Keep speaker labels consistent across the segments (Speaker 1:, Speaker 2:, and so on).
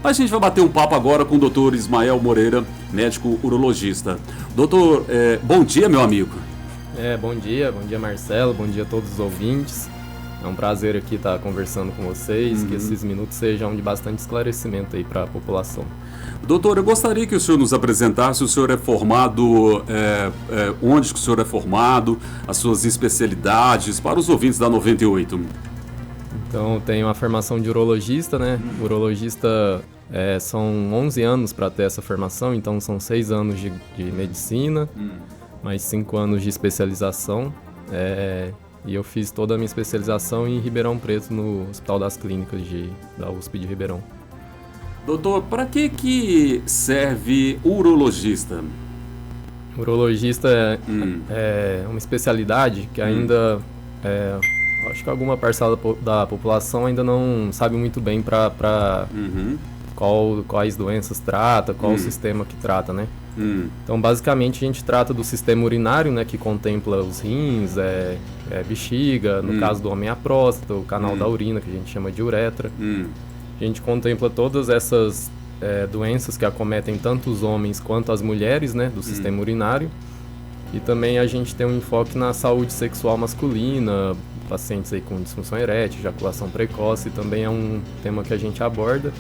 Speaker 1: A gente vai bater um papo agora com o Dr. Ismael Moreira, médico urologista. Doutor, bom dia, meu amigo.
Speaker 2: Bom dia Marcelo, bom dia a todos os ouvintes. É um prazer aqui estar conversando com vocês, que esses minutos sejam de bastante esclarecimento aí para a população.
Speaker 1: Doutor, eu gostaria que o senhor nos apresentasse. O senhor é formado, onde que o senhor é formado, as suas especialidades, para os ouvintes da 98.
Speaker 2: Então, eu tenho a formação de urologista, né? Urologista são 11 anos para ter essa formação, então são 6 anos de medicina, mais 5 anos de especialização. E eu fiz toda a minha especialização em Ribeirão Preto, no Hospital das Clínicas da USP de Ribeirão.
Speaker 1: Doutor, para que serve urologista?
Speaker 2: Urologista é uma especialidade que ainda... acho que alguma parcela da população ainda não sabe muito bem quais doenças trata, qual o sistema que trata, né? Então, basicamente, a gente trata do sistema urinário, né, que contempla os rins, bexiga, no caso do homem a próstata, o canal da urina, que a gente chama de uretra. A gente contempla todas essas doenças que acometem tanto os homens quanto as mulheres, né, do sistema urinário. E também a gente tem um enfoque na saúde sexual masculina, pacientes aí com disfunção erétil, ejaculação precoce, também é um tema que a gente aborda,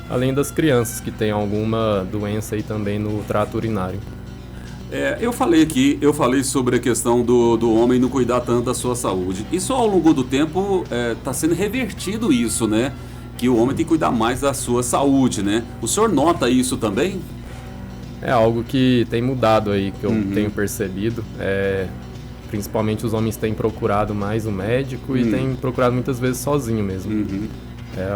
Speaker 2: além das crianças que têm alguma doença aí também no trato urinário.
Speaker 1: Eu falei sobre a questão do homem não cuidar tanto da sua saúde. Isso ao longo do tempo está sendo revertido isso, né? Que o homem tem que cuidar mais da sua saúde, né? O senhor nota isso também?
Speaker 2: É algo que tem mudado aí, que eu tenho percebido. Principalmente os homens têm procurado mais o médico e têm procurado muitas vezes sozinho mesmo.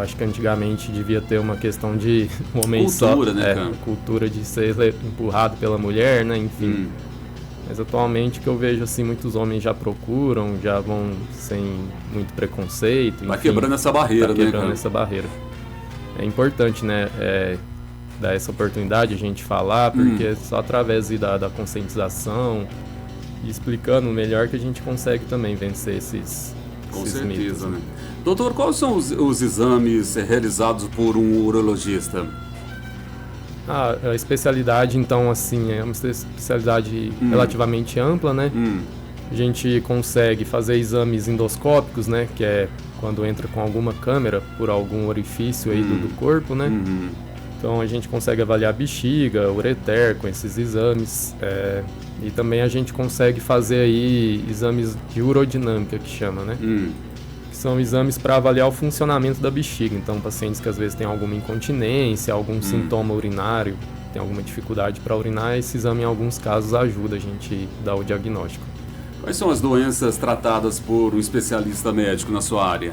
Speaker 2: Acho que antigamente devia ter uma questão de o homem
Speaker 1: cultura, né, cara?
Speaker 2: Cultura de ser empurrado pela mulher, né, enfim. Mas atualmente que eu vejo assim, muitos homens já procuram, já vão sem muito preconceito.
Speaker 1: Tá quebrando essa barreira, né, cara?
Speaker 2: Tá quebrando essa barreira. É importante, né, dar essa oportunidade a gente falar, porque só através da conscientização e explicando melhor que a gente consegue também vencer esses
Speaker 1: certeza,
Speaker 2: mitos,
Speaker 1: né? Doutor, quais são os exames realizados por um urologista?
Speaker 2: A especialidade, então, assim, é uma especialidade relativamente ampla, né? A gente consegue fazer exames endoscópicos, né? Que é quando entra com alguma câmera por algum orifício aí do corpo, né? Então, a gente consegue avaliar a bexiga, ureter com esses exames. E também a gente consegue fazer aí exames de urodinâmica, que chama, né? Que são exames para avaliar o funcionamento da bexiga. Então, pacientes que às vezes têm alguma incontinência, algum sintoma urinário, tem alguma dificuldade para urinar, esse exame em alguns casos ajuda a gente a dar o diagnóstico.
Speaker 1: Quais são as doenças tratadas por um especialista médico na sua área?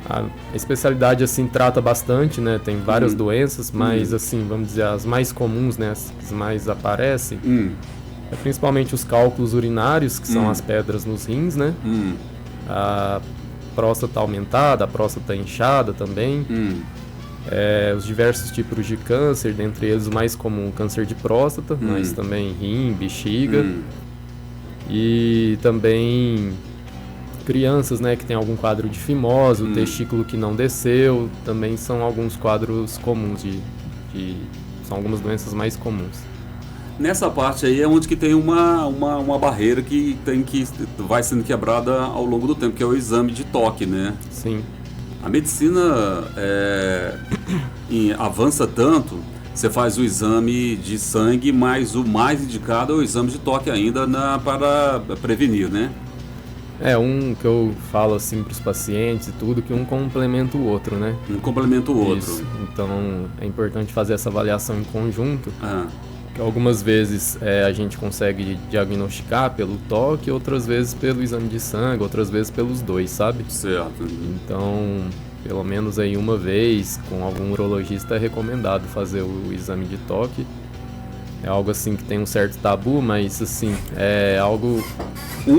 Speaker 2: A especialidade, assim, trata bastante, né? Tem várias doenças, mas, assim, vamos dizer, as mais comuns, né? As que mais aparecem, principalmente os cálculos urinários, que são as pedras nos rins, né? A próstata aumentada, a próstata inchada também. Os diversos tipos de câncer, dentre eles o mais comum, câncer de próstata, mas também rim, bexiga. E também crianças, né, que tem algum quadro de fimose, o testículo que não desceu, também são alguns quadros comuns são algumas doenças mais comuns.
Speaker 1: Nessa parte aí é onde que tem uma barreira que vai sendo quebrada ao longo do tempo, que é o exame de toque, né?
Speaker 2: Sim.
Speaker 1: A medicina avança tanto, você faz o exame de sangue, mas o mais indicado é o exame de toque ainda para prevenir, né?
Speaker 2: Um que eu falo assim para os pacientes e tudo, que um complementa o outro, né?
Speaker 1: Um complementa o outro.
Speaker 2: Isso. Então é importante fazer essa avaliação em conjunto, que algumas vezes a gente consegue diagnosticar pelo toque, outras vezes pelo exame de sangue, outras vezes pelos dois, sabe?
Speaker 1: Certo.
Speaker 2: Então, pelo menos aí uma vez, com algum urologista é recomendado fazer o exame de toque. É algo assim que tem um certo tabu, mas assim, é algo...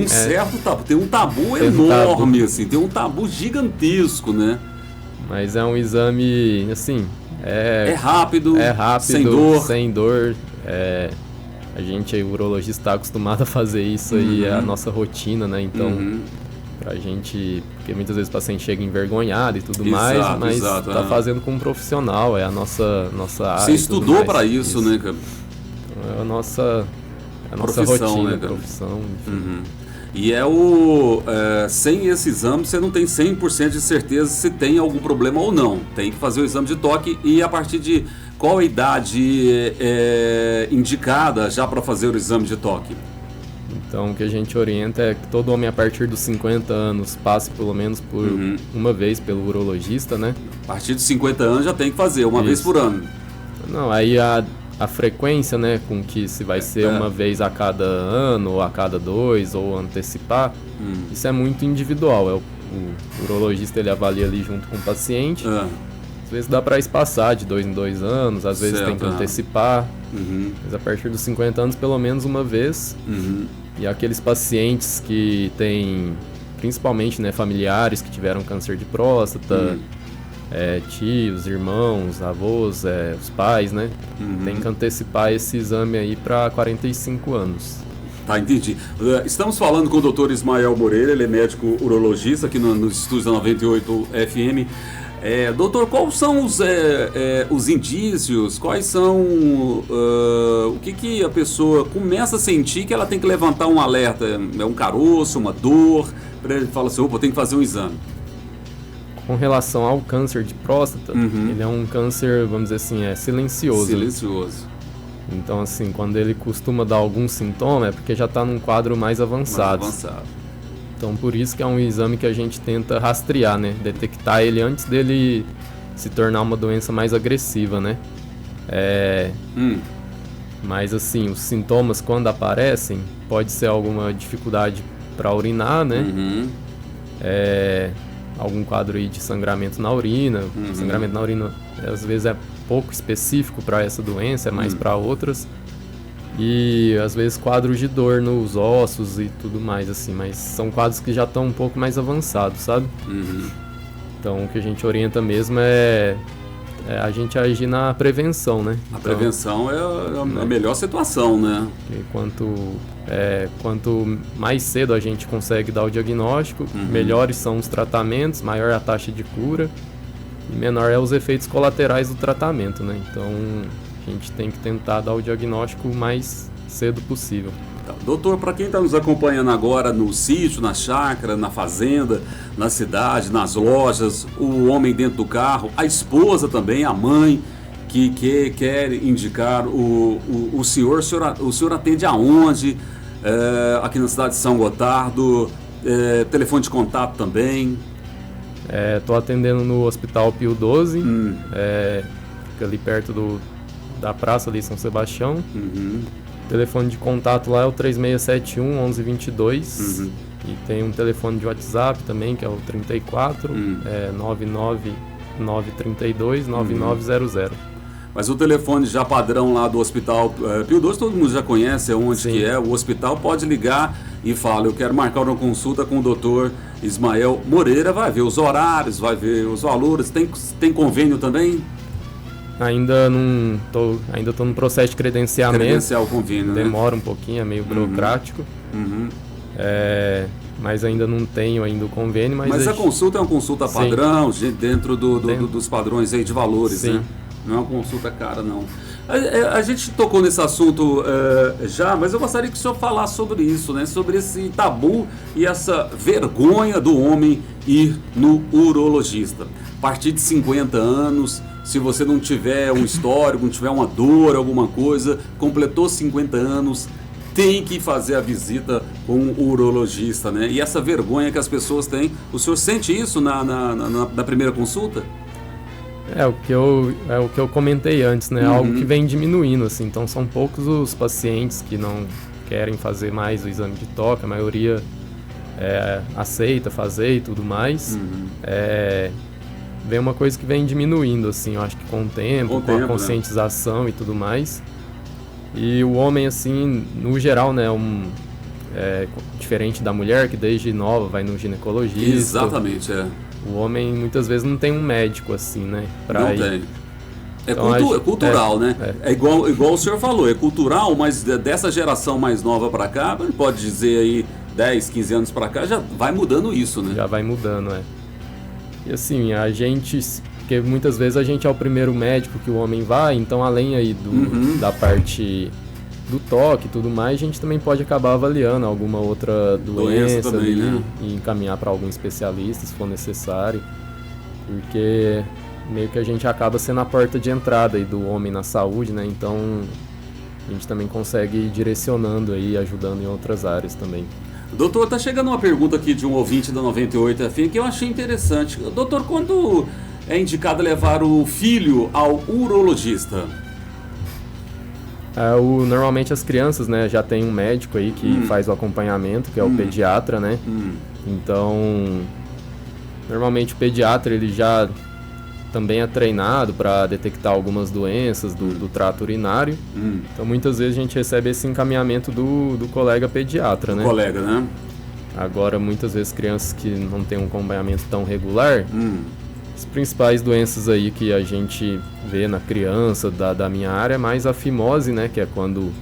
Speaker 1: certo tabu, tem um tabu enorme, assim, tem um tabu gigantesco, né?
Speaker 2: Mas é um exame, assim...
Speaker 1: É rápido,
Speaker 2: sem dor. A gente, o urologista, está acostumado a fazer isso aí, é a nossa rotina, né? Então, pra gente, porque muitas vezes o paciente chega envergonhado e tudo mais, mas tá fazendo com um profissional, é a nossa área.
Speaker 1: Você estudou para isso, né, cara?
Speaker 2: Então, é a nossa rotina, né, profissão, enfim.
Speaker 1: E sem esse exame você não tem 100% de certeza se tem algum problema ou não. Tem que fazer o exame de toque. E a partir de qual a idade indicada já para fazer o exame de toque?
Speaker 2: Então o que a gente orienta é que todo homem a partir dos 50 anos passe pelo menos por uma vez pelo urologista, né?
Speaker 1: A partir dos 50 anos já tem que fazer, uma vez por ano.
Speaker 2: Não, aí a frequência, né, com que se vai ser uma vez a cada ano, ou a cada 2, ou antecipar, isso é muito individual. O urologista ele avalia ali junto com o paciente. Às vezes dá para espaçar de 2 em 2 anos, às vezes tem que antecipar. Mas a partir dos 50 anos, pelo menos uma vez. E aqueles pacientes que têm, principalmente, né, familiares que tiveram câncer de próstata, tios, irmãos, avós, os pais, né? Tem que antecipar esse exame aí para 45 anos.
Speaker 1: Tá, entendi. Estamos falando com o Dr. Ismael Moreira, ele é médico urologista aqui nos estúdios da 98 FM. Doutor, quais são os indícios, quais são o que a pessoa começa a sentir que ela tem que levantar um alerta? É um caroço, uma dor, para ele falar assim, opa, tem que fazer um exame.
Speaker 2: Com relação ao câncer de próstata, ele é um câncer, vamos dizer assim, silencioso.
Speaker 1: Silencioso.
Speaker 2: Então, assim, quando ele costuma dar algum sintoma, é porque já está num quadro mais avançado. Então, por isso que é um exame que a gente tenta rastrear, né? Detectar ele antes dele se tornar uma doença mais agressiva, né? Mas, assim, os sintomas, quando aparecem, pode ser alguma dificuldade para urinar, né? Algum quadro aí de sangramento na urina. Sangramento na urina, às vezes, é pouco específico para essa doença, é mais para outras. E às vezes quadros de dor nos ossos e tudo mais, assim, mas são quadros que já estão um pouco mais avançados, sabe? Então o que a gente orienta mesmo é a gente agir na prevenção, né?
Speaker 1: A prevenção é a melhor situação, né?
Speaker 2: Quanto mais cedo a gente consegue dar o diagnóstico, melhores são os tratamentos, maior a taxa de cura e menor é os efeitos colaterais do tratamento, né? Então a gente tem que tentar dar o diagnóstico o mais cedo possível.
Speaker 1: Doutor, para quem está nos acompanhando agora no sítio, na chácara, na fazenda, na cidade, nas lojas, o homem dentro do carro, a esposa também, a mãe, que quer indicar o senhor atende aonde? Aqui na cidade de São Gotardo, telefone de contato também?
Speaker 2: Estou atendendo no Hospital Pio 12, fica ali perto da praça ali São Sebastião. O telefone de contato lá é o 3671-1122. E tem um telefone de WhatsApp também, que é o 34 99932-9900.
Speaker 1: Mas o telefone já padrão lá do Hospital Pio 12, todo mundo já conhece, onde que é. O hospital pode ligar e fala, eu quero marcar uma consulta com o doutor Ismael Moreira. Vai ver os horários, vai ver os valores. Tem convênio também?
Speaker 2: Ainda tô no processo de credenciamento.
Speaker 1: Credenciar o convênio,
Speaker 2: demora um pouquinho, é meio burocrático. Mas ainda não tenho ainda o convênio.
Speaker 1: Mas a consulta é uma consulta padrão, dentro dos padrões aí de valores, né? Não é uma consulta cara, não. A gente tocou nesse assunto já, mas eu gostaria que o senhor falasse sobre isso, né? Sobre esse tabu e essa vergonha do homem ir no urologista. A partir de 50 anos, se você não tiver um histórico, não tiver uma dor, alguma coisa, completou 50 anos, tem que fazer a visita com o urologista, né? E essa vergonha que as pessoas têm, o senhor sente isso na primeira consulta?
Speaker 2: É o que eu comentei antes, né? Algo que vem diminuindo, assim. Então são poucos os pacientes que não querem fazer mais o exame de toque, a maioria aceita fazer e tudo mais. Vem uma coisa que vem diminuindo, assim, eu acho que com o tempo, com a conscientização, né? E tudo mais. E o homem, assim, no geral, né, diferente da mulher, que desde nova vai no ginecologista.
Speaker 1: Exatamente,
Speaker 2: O homem, muitas vezes, não tem um médico, assim, né?
Speaker 1: Não tem. Então, é cultural, né? É igual o senhor falou, é cultural, mas dessa geração mais nova para cá, ele pode dizer aí 10, 15 anos para cá, já vai mudando isso, né?
Speaker 2: Já vai mudando, E assim, a gente... Porque muitas vezes a gente é o primeiro médico que o homem vai, então além aí da parte do toque e tudo mais, a gente também pode acabar avaliando alguma outra doença
Speaker 1: também,
Speaker 2: ali,
Speaker 1: né?
Speaker 2: E encaminhar para algum especialista se for necessário, porque meio que a gente acaba sendo a porta de entrada aí do homem na saúde, né? Então a gente também consegue ir direcionando aí, ajudando em outras áreas também.
Speaker 1: Doutor, tá chegando uma pergunta aqui de um ouvinte da 98 FM que eu achei interessante. Doutor, quando é indicado levar o filho ao urologista?
Speaker 2: Normalmente as crianças, né, já tem um médico aí que faz o acompanhamento, que é o pediatra, né? Então, normalmente o pediatra ele já também é treinado para detectar algumas doenças do trato urinário. Então, muitas vezes a gente recebe esse encaminhamento do colega pediatra, né?
Speaker 1: Colega, né?
Speaker 2: Agora, muitas vezes crianças que não têm um acompanhamento tão regular, as principais doenças aí que a gente vê na criança da minha área é mais a fimose, né? Que é quando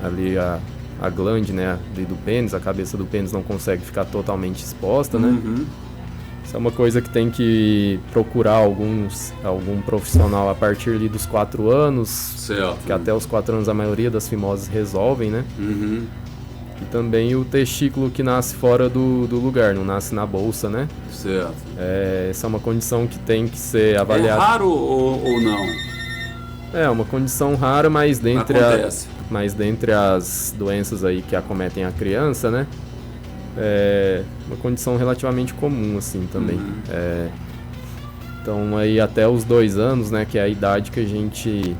Speaker 2: ali a glande, né, ali do pênis, a cabeça do pênis não consegue ficar totalmente exposta, né? Isso é uma coisa que tem que procurar algum profissional a partir ali dos 4 anos,
Speaker 1: certo.
Speaker 2: Que até os 4 anos a maioria das fimoses resolvem, né? E também o testículo que nasce fora do lugar, não nasce na bolsa, né?
Speaker 1: Certo.
Speaker 2: Essa é uma condição que tem que ser avaliada.
Speaker 1: É raro ou não?
Speaker 2: É uma condição rara, mas dentre as doenças aí que acometem a criança, né? É uma condição relativamente comum, assim, também. Então, aí até os 2 anos, né? Que é a idade que a gente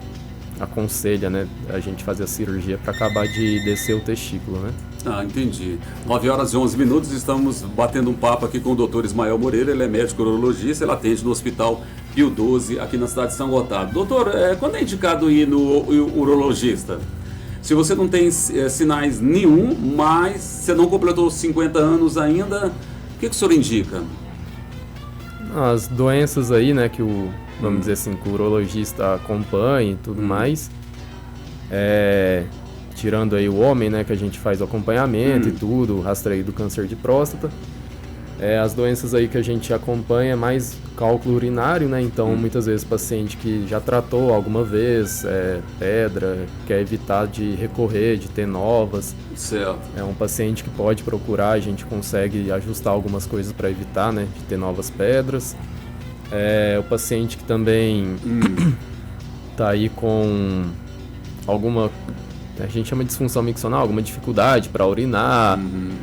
Speaker 2: aconselha, né? A gente fazer a cirurgia para acabar de descer o testículo, né?
Speaker 1: Ah, entendi. 9h11, estamos batendo um papo aqui com o Dr. Ismael Moreira, ele é médico urologista, ele atende no Hospital Pio 12, aqui na cidade de São Gotardo. Doutor, quando é indicado ir no urologista? Se você não tem sinais nenhum, mas você não completou 50 anos ainda, o que o senhor indica?
Speaker 2: As doenças aí, né, que vamos dizer assim, que o urologista acompanha e tudo mais, tirando aí o homem, né, que a gente faz o acompanhamento e tudo, o rastreio do câncer de próstata, as doenças aí que a gente acompanha é mais cálculo urinário, né, então muitas vezes paciente que já tratou alguma vez, pedra, quer evitar de recorrer, de ter novas.
Speaker 1: Certo.
Speaker 2: É um paciente que pode procurar, a gente consegue ajustar algumas coisas para evitar, né, de ter novas pedras. O paciente que também tá aí com alguma, a gente chama de disfunção miccional, alguma dificuldade para urinar,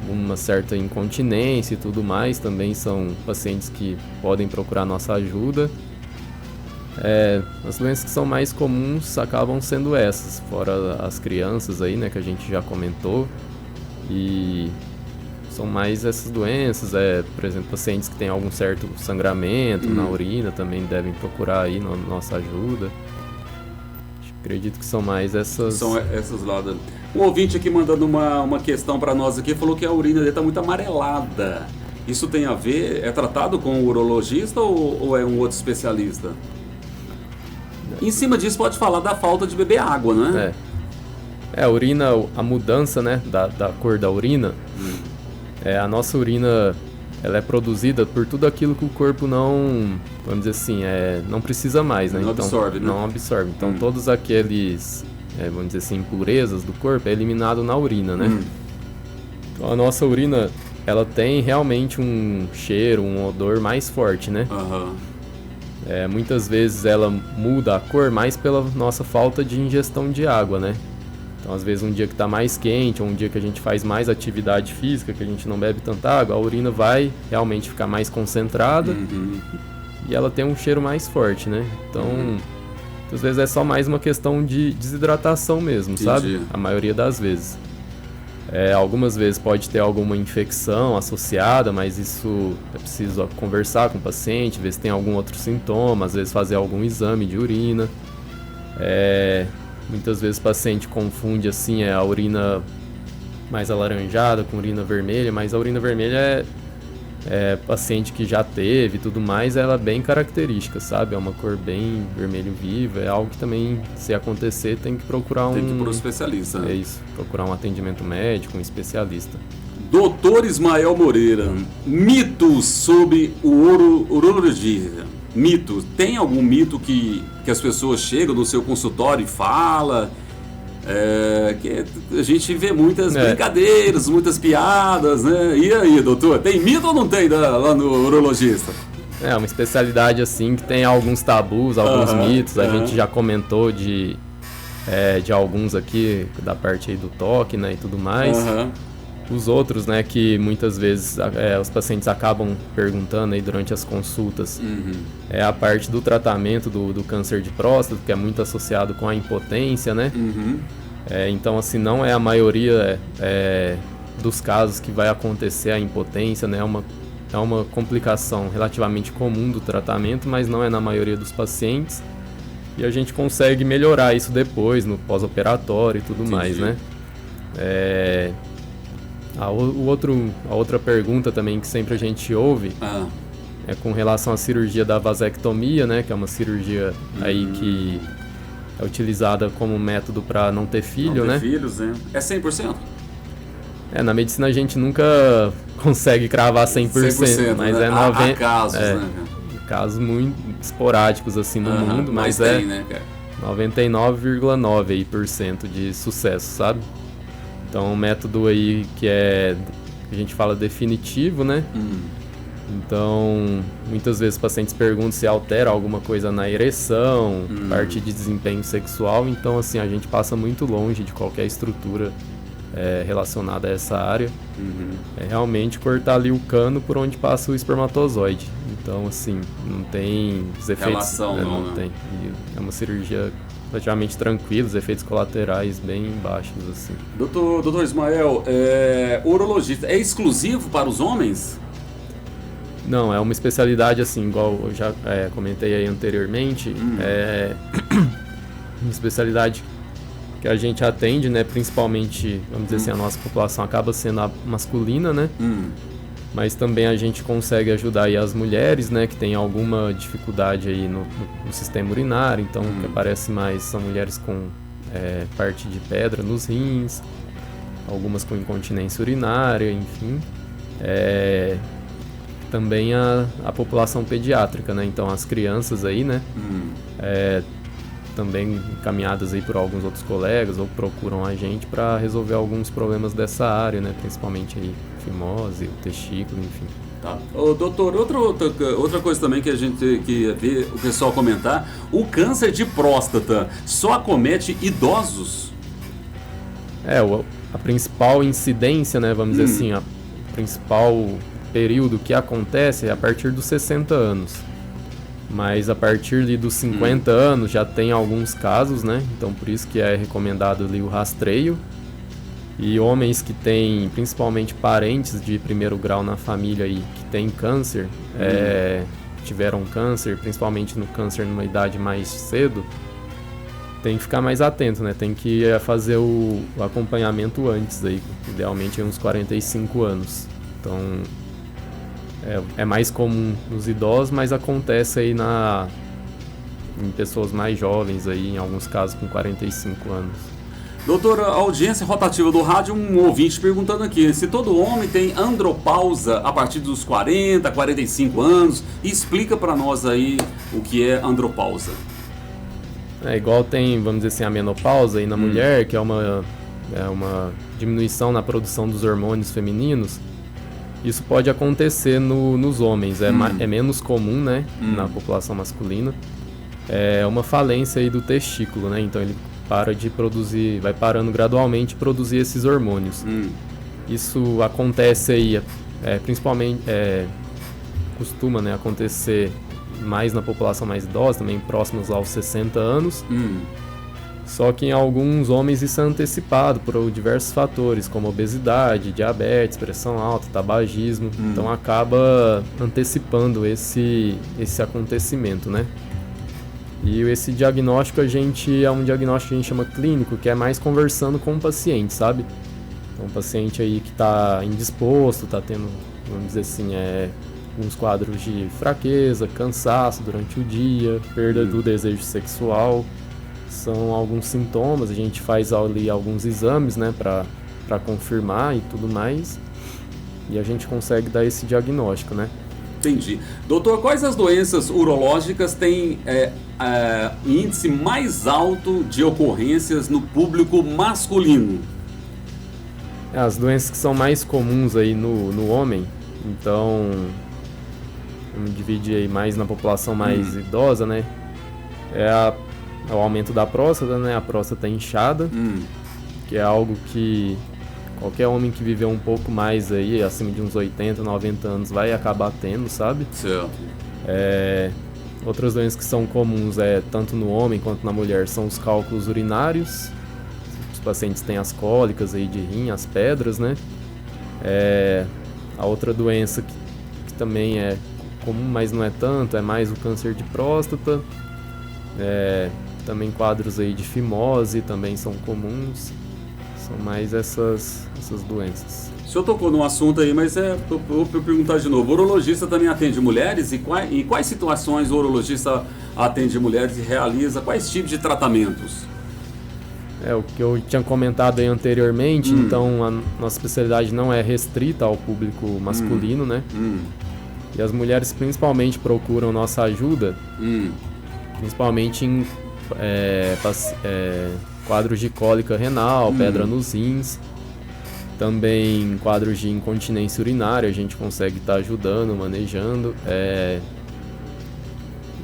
Speaker 2: uma certa incontinência e tudo mais, também são pacientes que podem procurar nossa ajuda. As doenças que são mais comuns acabam sendo essas, fora as crianças aí, né, que a gente já comentou, e são mais essas doenças, por exemplo, pacientes que têm algum certo sangramento na urina também devem procurar aí nossa ajuda. Acredito que são mais essas...
Speaker 1: São essas lá. Um ouvinte aqui mandando uma questão para nós aqui, falou que a urina dele está muito amarelada. Isso tem a ver, é tratado com o urologista ou é um outro especialista? Em cima disso pode falar da falta de beber água, né?
Speaker 2: A urina, a mudança, né, da cor da urina, a nossa urina, ela é produzida por tudo aquilo que o corpo não, vamos dizer assim, não precisa mais, né?
Speaker 1: Não
Speaker 2: então,
Speaker 1: absorve, né?
Speaker 2: Não absorve. Então, todos aqueles, vamos dizer assim, impurezas do corpo é eliminado na urina, né? Então, a nossa urina, ela tem realmente um cheiro, um odor mais forte, né? Muitas vezes ela muda a cor mais pela nossa falta de ingestão de água, né? Então, às vezes, um dia que está mais quente, ou um dia que a gente faz mais atividade física, que a gente não bebe tanta água, a urina vai realmente ficar mais concentrada e ela tem um cheiro mais forte, né? Então, às vezes é só mais uma questão de desidratação mesmo, sabe? A maioria das vezes. Algumas vezes pode ter alguma infecção associada, mas isso é preciso conversar com o paciente, ver se tem algum outro sintoma, às vezes fazer algum exame de urina. Muitas vezes o paciente confunde assim, a urina mais alaranjada com urina vermelha, mas a urina vermelha paciente que já teve e tudo mais, ela é bem característica, sabe? É uma cor bem vermelho viva, é algo que também, se acontecer, tem que procurar
Speaker 1: Tem que ir para um especialista, né?
Speaker 2: É isso, procurar um atendimento médico, um especialista.
Speaker 1: Doutor Ismael Moreira, mitos sobre o urologia. Mitos. Tem algum mito que as pessoas chegam no seu consultório e falam? Que a gente vê muitas brincadeiras, muitas piadas, né? E aí, doutor, tem mito ou não tem lá no urologista?
Speaker 2: É uma especialidade assim que tem alguns tabus, alguns mitos. A gente já comentou de alguns aqui, da parte aí do toque, né, e tudo mais. Os outros, né, que muitas vezes os pacientes acabam perguntando aí durante as consultas, é a parte do tratamento do câncer de próstata, que é muito associado com a impotência, né? Então, assim, não é a maioria dos casos que vai acontecer a impotência, né? É uma complicação relativamente comum do tratamento, mas não é na maioria dos pacientes. E a gente consegue melhorar isso depois, no pós-operatório e tudo mais, né? A outra pergunta também que sempre a gente ouve é com relação à cirurgia da vasectomia, né? Que é uma cirurgia aí que é utilizada como método para não ter filho, né?
Speaker 1: Não ter filhos, né? É 100%?
Speaker 2: Na medicina a gente nunca consegue cravar 100%, mas
Speaker 1: né?
Speaker 2: é 90%.
Speaker 1: Há casos, né?
Speaker 2: Casos muito esporádicos assim no mundo, mas
Speaker 1: tem, né, cara?
Speaker 2: 99,9% de sucesso, sabe? Então, um método aí que a gente fala definitivo, né? Então, muitas vezes os pacientes perguntam se altera alguma coisa na ereção, parte de desempenho sexual. Então, assim, a gente passa muito longe de qualquer estrutura relacionada a essa área. É realmente cortar ali o cano por onde passa o espermatozoide. Então, assim, não tem os efeitos...
Speaker 1: Relação,
Speaker 2: não tem. E é uma cirurgia relativamente tranquila, os efeitos colaterais bem baixos, assim.
Speaker 1: Doutor Ismael, urologista é exclusivo para os homens?
Speaker 2: Não, é uma especialidade, assim, igual eu já comentei aí anteriormente, é uma especialidade que a gente atende, né, principalmente, vamos dizer assim, a nossa população acaba sendo a masculina, né, mas também a gente consegue ajudar aí as mulheres, né, que tem alguma dificuldade aí no sistema urinário, então o que aparece mais são mulheres com parte de pedra nos rins, algumas com incontinência urinária, enfim, também a população pediátrica, né, então as crianças aí, né, também encaminhadas aí por alguns outros colegas ou procuram a gente para resolver alguns problemas dessa área, né? Principalmente aí fimose, o testículo, enfim.
Speaker 1: Tá. Ô, doutor, outra coisa também que a gente que vê o pessoal comentar, o câncer de próstata só acomete idosos?
Speaker 2: A principal incidência, né, vamos dizer assim, o principal período que acontece é a partir dos 60 anos. Mas a partir dos 50 anos já tem alguns casos, né? Então por isso que é recomendado ali o rastreio. E homens que têm, principalmente parentes de primeiro grau na família aí, que tem câncer, tiveram câncer, principalmente no câncer numa idade mais cedo, tem que ficar mais atento, né? Tem que fazer o acompanhamento antes aí, idealmente uns 45 anos. Então é mais comum nos idosos, mas acontece aí em pessoas mais jovens, aí, em alguns casos com 45 anos.
Speaker 1: Doutora, a audiência rotativa do rádio, um ouvinte perguntando aqui, se todo homem tem andropausa a partir dos 40, 45 anos, explica para nós aí o que é andropausa.
Speaker 2: Igual tem, vamos dizer assim, a menopausa aí na mulher, que é uma diminuição na produção dos hormônios femininos. Isso pode acontecer nos homens, é menos comum, né, na população masculina. É uma falência aí do testículo, né, então ele para de produzir, vai parando gradualmente de produzir esses hormônios. Isso acontece aí, principalmente, costuma, né, acontecer mais na população mais idosa, também próximos aos 60 anos. Só que em alguns homens isso é antecipado por diversos fatores, como obesidade, diabetes, pressão alta, tabagismo. Então acaba antecipando esse acontecimento, né? E esse diagnóstico é um diagnóstico que a gente chama clínico, que é mais conversando com o paciente, sabe? Então um paciente aí que está indisposto, está tendo, vamos dizer assim, alguns quadros de fraqueza, cansaço durante o dia, perda do desejo sexual. São alguns sintomas, a gente faz ali alguns exames, né, para confirmar e tudo mais. e a gente consegue dar esse diagnóstico, né?
Speaker 1: Entendi. Doutor, quais as doenças urológicas têm índice mais alto de ocorrências no público masculino?
Speaker 2: As doenças que são mais comuns aí no homem, então vamos dividir aí mais na população mais idosa, né? É o aumento da próstata, né? A próstata inchada, que é algo que qualquer homem que viveu um pouco mais aí, acima de uns 80, 90 anos, vai acabar tendo, sabe?
Speaker 1: Certo.
Speaker 2: Outras doenças que são comuns, tanto no homem quanto na mulher, são os cálculos urinários. Os pacientes têm as cólicas aí de rim, as pedras, né? A outra doença que também é comum, mas não é tanto, é mais o câncer de próstata. Também quadros aí de fimose também são comuns. São mais essas doenças.
Speaker 1: O senhor tocou num assunto aí, mas vou perguntar de novo. O urologista também atende mulheres? E quais situações o urologista atende mulheres e realiza? Quais tipos de tratamentos?
Speaker 2: O que eu tinha comentado aí anteriormente, então a nossa especialidade não é restrita ao público masculino, né? E as mulheres principalmente procuram nossa ajuda, principalmente em quadros de cólica renal, pedra nos rins, também quadros de incontinência urinária, a gente consegue estar ajudando, manejando,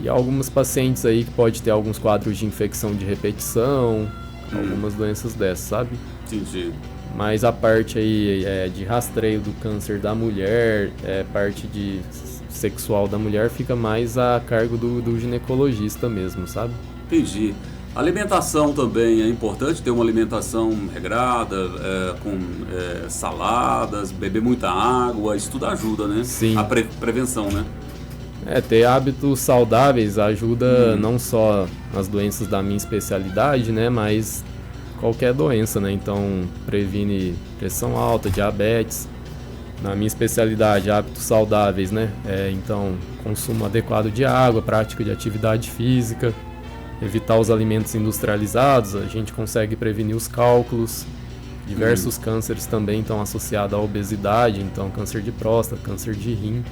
Speaker 2: e alguns pacientes aí que pode ter alguns quadros de infecção de repetição, algumas doenças dessas, sabe?
Speaker 1: Entendi.
Speaker 2: Mas a parte aí de rastreio do câncer da mulher, parte de sexual da mulher fica mais a cargo do ginecologista mesmo, sabe?
Speaker 1: Entendi. Alimentação também é importante, ter uma alimentação regrada, com saladas, beber muita água, isso tudo ajuda, né?
Speaker 2: Sim.
Speaker 1: A prevenção, né?
Speaker 2: Ter hábitos saudáveis ajuda não só nas doenças da minha especialidade, né? Mas qualquer doença, né? Então, previne pressão alta, diabetes. Na minha especialidade, hábitos saudáveis, né? Então, consumo adequado de água, prática de atividade física, evitar os alimentos industrializados, a gente consegue prevenir os cálculos. Diversos cânceres também estão associados à obesidade, então câncer de próstata, câncer de rim.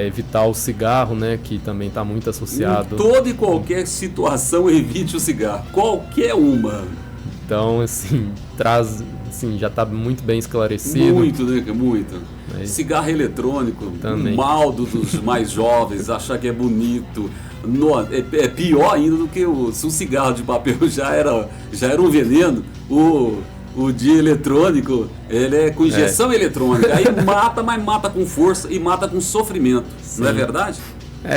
Speaker 2: Evitar o cigarro, né, que também está muito associado.
Speaker 1: Em toda e qualquer situação, evite o cigarro, qualquer uma.
Speaker 2: Então, assim, já está muito bem esclarecido.
Speaker 1: Muito, né? Muito. Cigarro eletrônico, também. O mal dos mais jovens, achar que é bonito. É pior ainda do que se o cigarro de papel já era um veneno. O de eletrônico, ele é com injeção eletrônica. Aí mata, mas mata com força e mata com sofrimento. Sim. Não é verdade?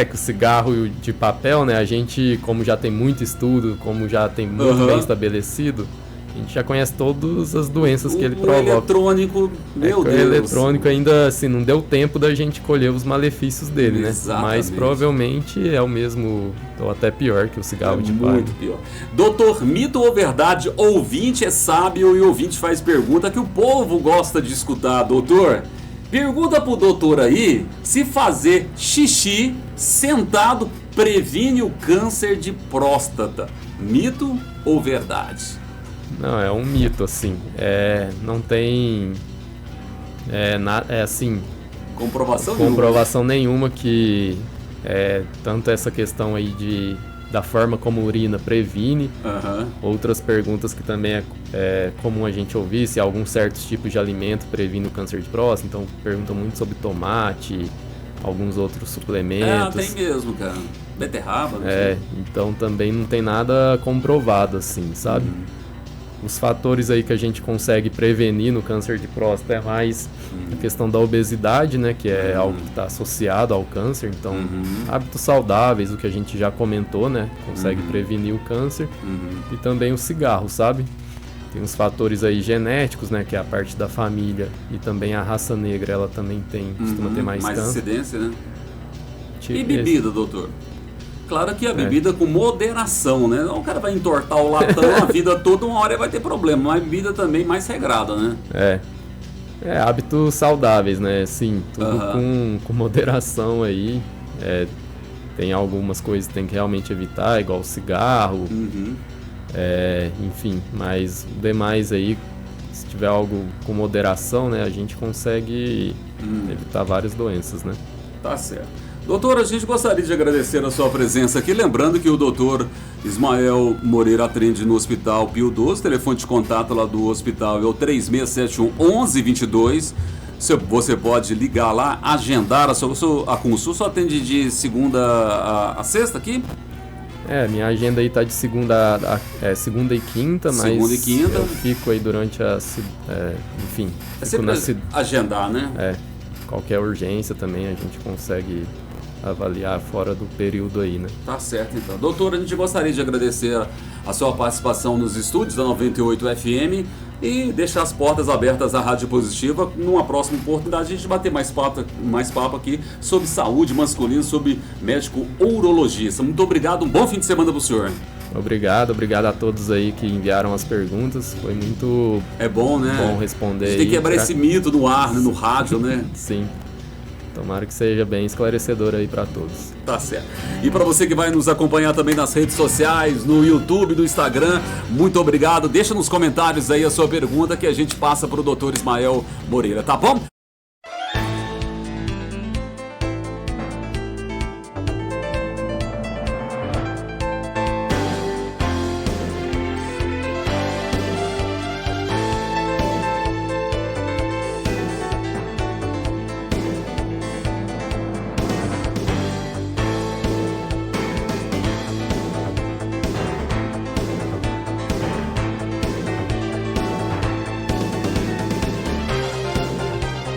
Speaker 2: Que o cigarro de papel, né? A gente, como já tem muito estudo, como já tem muito bem estabelecido, a gente já conhece todas as doenças que ele provoca.
Speaker 1: O eletrônico, meu Deus.
Speaker 2: O eletrônico ainda, assim, não deu tempo da gente colher os malefícios dele, né? Mas provavelmente é o mesmo, ou até pior que o cigarro de palha.
Speaker 1: Muito pior. Doutor, mito ou verdade? Ouvinte é sábio e ouvinte faz pergunta que o povo gosta de escutar, doutor. Pergunta pro doutor aí se fazer xixi sentado previne o câncer de próstata. Mito ou verdade?
Speaker 2: Não, é um mito, assim. Não tem assim, comprovação nenhuma que tanto essa questão aí da forma como urina previne. Outras perguntas que também é comum a gente ouvir, se alguns certos tipos de alimento previne o câncer de próstata. Então perguntam muito sobre tomate, alguns outros suplementos.
Speaker 1: Tem mesmo, cara. Beterraba, não
Speaker 2: sei. Então também não tem nada comprovado, assim, sabe? Os fatores aí que a gente consegue prevenir no câncer de próstata é mais a questão da obesidade, né? Que é algo que está associado ao câncer. Então, hábitos saudáveis, o que a gente já comentou, né? Consegue prevenir o câncer. E também o cigarro, sabe? Tem uns fatores aí genéticos, né? Que é a parte da família. E também a raça negra, ela também costuma ter mais câncer.
Speaker 1: Mais incidência, né? E bebida, doutor? Claro que a bebida com moderação, né? O cara vai entortar o latão a vida toda, uma hora vai ter problema. Mas a bebida também mais regrada, né?
Speaker 2: Hábitos saudáveis, né? Sim, tudo com moderação aí. Tem algumas coisas que tem que realmente evitar, igual o cigarro. Enfim, mas o demais aí se tiver algo com moderação, né, a gente consegue evitar várias doenças, né?
Speaker 1: Tá certo. Doutor, a gente gostaria de agradecer a sua presença aqui, lembrando que o doutor Ismael Moreira atende no Hospital Pio XII, telefone de contato lá do hospital é o 3671-1122, você pode ligar lá, agendar a consulta, só atende de segunda a sexta aqui?
Speaker 2: Minha agenda aí tá de segunda e quinta, mas
Speaker 1: segunda e quinta.
Speaker 2: Eu fico aí durante enfim,
Speaker 1: sempre agendar, né?
Speaker 2: Qualquer urgência também a gente consegue avaliar fora do período aí, né?
Speaker 1: Tá certo, então. Doutor, a gente gostaria de agradecer a sua participação nos estúdios da 98 FM e deixar as portas abertas à Rádio Positiva. Numa próxima oportunidade, a gente bater mais papo aqui sobre saúde masculina, sobre médico urologista. Muito obrigado, um bom fim de semana para o senhor.
Speaker 2: Obrigado a todos aí que enviaram as perguntas. Foi muito
Speaker 1: bom, né?
Speaker 2: Bom responder.
Speaker 1: A gente tem que quebrar esse mito no ar, né? No rádio, né?
Speaker 2: Sim. Tomara que seja bem esclarecedor aí para todos.
Speaker 1: Tá certo. E para você que vai nos acompanhar também nas redes sociais, no YouTube, no Instagram, muito obrigado. Deixa nos comentários aí a sua pergunta que a gente passa para o Dr. Ismael Moreira, tá bom?